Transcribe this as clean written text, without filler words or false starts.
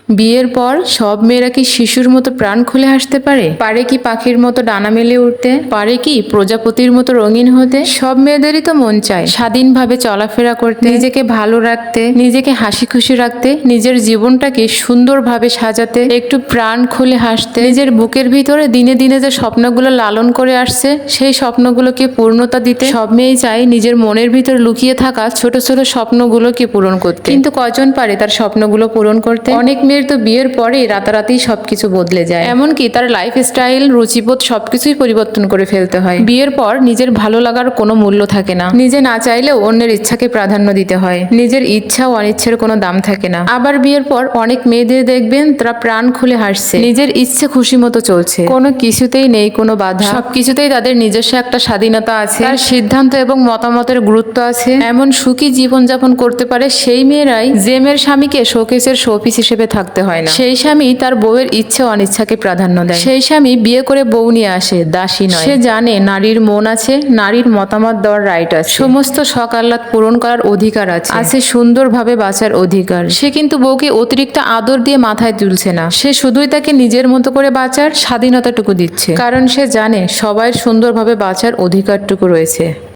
বিয়ের পর সব মেয়েরা কি শিশুর মতো প্রাণ খুলে হাসতে পারে? পারে কি পাখির মতো ডানা মেলে উঠতে? পারে কি প্রজাপতির মতো রঙিন হতে? সব মেয়েদেরই তো মন চায় স্বাধীনভাবে চলাফেরা করতে, নিজেকে ভালো রাখতে, নিজেকে হাসি খুশি রাখতে, নিজের জীবনটাকে সুন্দরভাবে সাজাতে, একটু প্রাণ খুলে হাসতে, নিজের বুকের ভিতরে দিনে দিনে যে স্বপ্নগুলো লালন করে আসছে সেই স্বপ্নগুলোকে পূর্ণতা দিতে। সব মেয়েই চায় নিজের মনের ভিতরে লুকিয়ে থাকা ছোট ছোট স্বপ্নগুলোকে পূরণ করতে, কিন্তু কজন পারে তার স্বপ্নগুলো পূরণ করতে? অনেক মেয়ের তো বিয়ের পরেই রাতারাতি সবকিছু বদলে যায়, এমনকি তার লাইফ স্টাইল, রুচিবোধ সবকিছুই পরিবর্তন করে ফেলতে হয়। বিয়ের পর নিজের ভালো লাগার কোনো মূল্য থাকে না, নিজে না চাইলেও অন্যের ইচ্ছাকে প্রাধান্য দিতে হয়, নিজের ইচ্ছা ও অনিচ্ছের কোনো দাম থাকে না। আবার বিয়ের পর অনেক মেয়েদের দেখবেন তারা প্রাণ খুলে হাসছে, নিজের ইচ্ছে খুশি মতো চলছে, কোনো কিছুতেই নেই কোনো বাধা, সবকিছুতেই তাদের নিজস্ব একটা স্বাধীনতা আছে, তার সিদ্ধান্ত এবং মতামতের গুরুত্ব আছে। এমন সুখী জীবনযাপন করতে পারে সেই মেয়েরাই যে মেয়ের স্বামীকে শোকেসের শোপিস হিসেবে থাকতে হয় না, সেই স্বামী তার বউয়ের ইচ্ছে অনিচ্ছাকে প্রাধান্য দেয়, সেই স্বামী বিয়ে করে বউ নিয়ে আসে, দাসী নয়। সে জানে নারীর মন আছে, নারীর মতামত দেওয়ার রাইট আছে, সমস্ত শখ আহ্লাদ পূরণ করার অধিকার আছে, আছে সুন্দরভাবে বাঁচার অধিকার। সে কিন্তু বউকে অতিরিক্ত আদর দিয়ে মাথায় তুলছে না, সে শুধুই তাকে নিজের মতো করে বাঁচার স্বাধীনতাটুকু দিচ্ছে, কারণ সে জানে সবাই সুন্দরভাবে বাঁচার অধিকারটুকু রয়েছে।